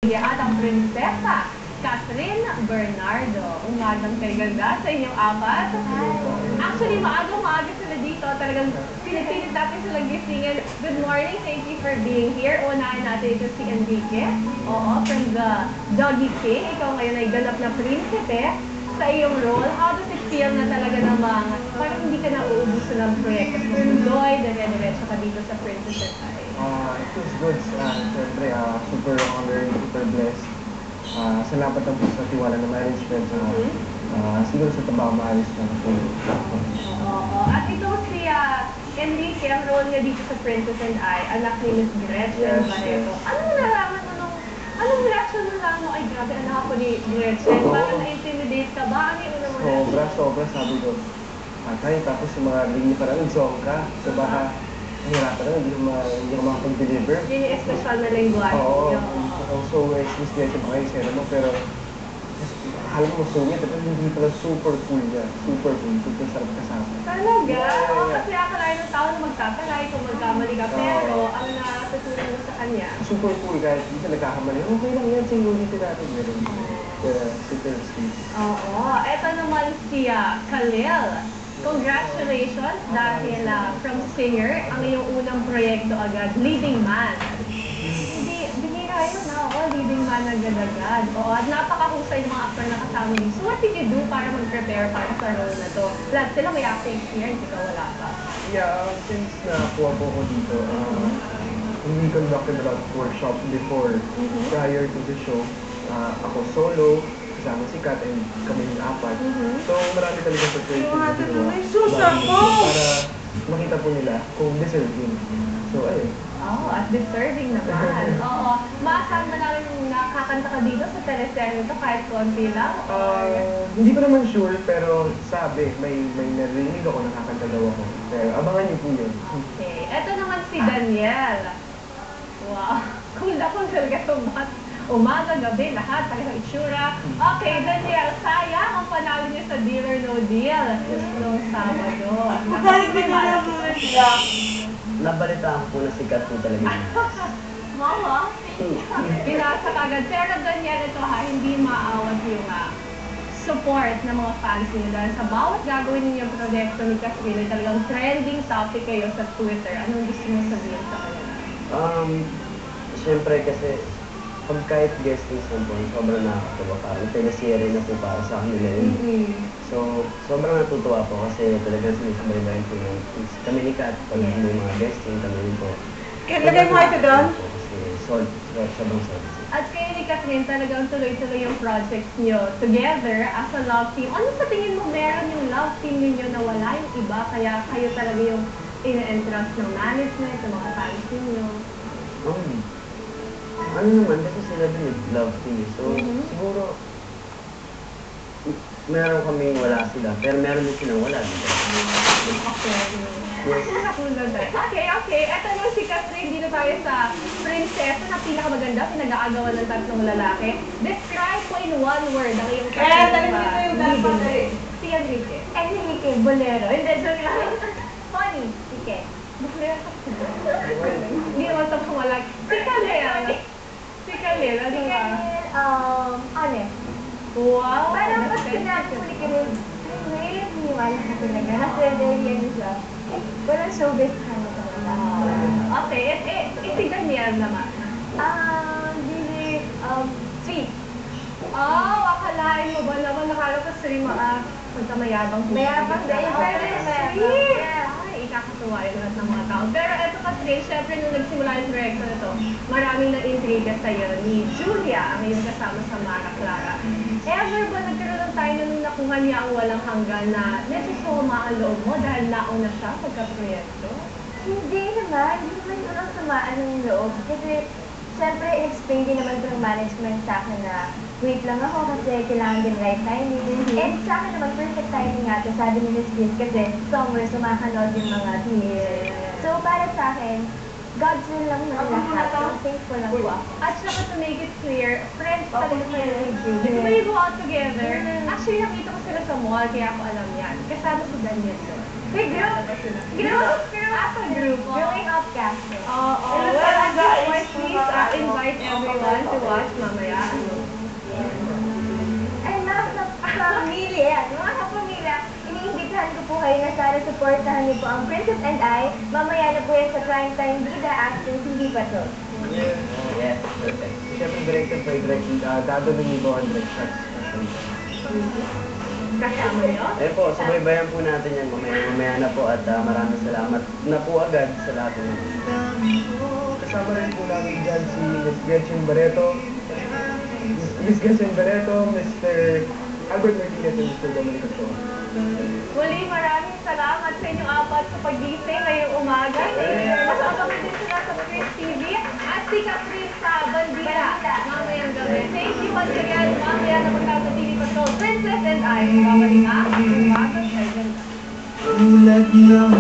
At ang prinsesa, Catherine Bernardo. Umagang kay ganda sa inyong apat. Actually, maagang-maaga sila dito. Talagang pinipilit natin silang gisingin. Good morning, thank you for being here. Unahin natin ito si Enrique. Oo, from the Doggy King. Ikaw ngayon ay ganap na prinsipe sa iyong role. How does it feel na talaga namang parang hindi ka na uubusan ng proyekto? Tuloy, dire-diretso ka dito sa Princess Eye. It feels good. Siyempre, super honored, super blessed. Salamat lang po sa tiwala ng management. Siguro sa trabaho maayos lang po. Oo. At ito si Enrique, ang role niya dito sa Princess and I, anak ni Miss Gretchen Barreto. Anong nalaman mo anong reaction mo lang mo? Ay, grabe, anak ako ni Gretchen. Parang na-intimidate ka ba? Ano yung una mo reaction? Sobra, sabi ko. Atay, tapos yung mga ring parang nag-song ka. So baka, hirapan na, hindi ko makapag-deliver. Yun yung espesyal na lingwahe. Oo. So, Miss Gretchen ba kayo sa'yo mo, pero alam mo, sungit, pero hindi pala super cool niya. Super cool, super sarap kasama. Talaga? Oo, kasi akalain ng tao na magtatalay kung magkamali ka. Pero, ang natutunan mo sa kanya, super cool, kahit hindi siya nagkakamali. Okay lang yan, sige, ulitin natin. Meron. Super sweet. oo. Eto naman si Khalil. Congratulations dahil from singer, ang iyong unang proyekto agad, leading man. Hindi, binira yun leading man agad-agad. Oo, at napakahusay ng mga actor na kasama niyo. So what did you do para mag-prepare para sa role na to? Lahat sila may acting experience, ikaw wala pa. Yeah, since nakuha po ako dito, we conducted a lot of workshops before, prior to the show. Ako solo, kasama si Kat, and kami yung apat. So, marami talaga preparation na ginawa. Para makita po nila kung deserving. So, ayun. At deserving naman. Oo. Maasahan ba namin nakakanta ka dito sa teleserye ito kahit konti lang? Hindi ko naman sure, pero sabi, may narinig ako, nakakanta daw ako. Pero abangan niyo po yun. Okay. Ito naman si Daniel. Wow. Kung talaga sumat. Umaga, gabi, lahat, talagang itsura. Okay, Daniel, sayang ang panalo niya sa Deal or No Deal noong Sabado. Nabalitaan ko na sikat po talaga. Mama, pinasa kagad. Pero Daniel, ito hindi maawat yung support ng mga fans niyo dahil sa bawat gagawin ninyong proyekto ni Catherine, talagang trending topic kayo sa Twitter. Anong gusto mo sabihin sa kanila? Siyempre kasi, pag kahit guesting sa buwan, sobrang nakakatawa. Parang teleserye na po para sa kanila yun. So, sobrang natutuwa po kasi talagang sinisabay-bayan po yung kami ni Kat, pag may mga guesting, kami rin po. Kaya lagay mo ito doon? Kasi sobrang solid. At kayo ni Catherine, talagang tuloy-tuloy yung projects niyo together as a love team. Ano sa tingin mo meron yung love team ninyo na wala yung iba, kaya kayo talaga yung in-entrust ng management, ng mga fans ninyo? Ano naman, kasi sila din love team. So, siguro, meron kaming wala sila, pero meron din silang wala. Okay. Ito naman si Catherine, dito tayo sa prinsesa na pinakamaganda, pinag-aagawan ng tatlong lalaki. Describe po in one word ang iyong leading. Si Enrique. Enrique, bolero. Hindi, joke lang. Funny. Sige. Bolero. Hindi naman ito pumalag. Si Khalil, ano ba? Honest. Wow! Parang pag sinabi ko ni Khalil, really niwala ka talaga. Kasi yan siya. Walang showbiz ka na talaga. Okay, si Daniel naman. Really, sweet. Akalain mo ba naman nakala ko sa'yo magkamayabang po. Mayabang din. Sweet! Ay, ikakatuwa yung lahat ng mga tao. Pero eto kasi, syempre nung nagsimula yung proyekto na to, maraming na-intriga sa'yo ni Julia, ang iyong kasama sa Mara Clara. Ever ba nagkaroon ng tayo nung nakuha niya ang walang hanggan na medyo suma ang loob mo dahil nauna siya pagka-proyekto? Hindi naman unang samaan ng loob. Kasi, siyempre, in-explain din naman ng management sa akin na wait lang ako kasi kailangan din right timing. And sa akin naman, perfect timing nga ito, sabi ni Miss Liz, kasi somewhere sumakanood yung mga teenagers. So, para sa akin, God's will lang naman lahat. So, thankful lang po ako. At saka to make it clear, friends talaga kayo ni Julia. When you go out together, actually nakita ko sila sa mall, kaya ako alam yan. Kasama si Daniel doon. May group. Group. Growing up casting. Well, at this point, please invite everyone to watch mamaya. Ay, mga kapamilya, mga kapamilya, iniimbitahan ko po kayo na sana supportahan niyo po ang Princess and I. Mamaya na po yan sa Primetime Bida Actors, hindi pa to. Yes, perfect. Siyempre, directed by Dado Domingo and Rex Kasama niyo? Eh po, subaybayan po natin yan mamaya na po at maraming salamat na po agad sa lahat ng Kasama rin po namin dyan si Miss Gretchen Barreto, Mr. Albert Martinez, and Mr. Dominic Ochoa. Muli, maraming salamat sa inyong apat sa pag-gising ngayong umaga. Masasama din sila sa Chris TV at si Catherine sa Bandila mamayang gabi. Thank you once again. Mamaya na magkakatili pa to. Princess and I. Babalik ang umaga sa ganda. Tulad ng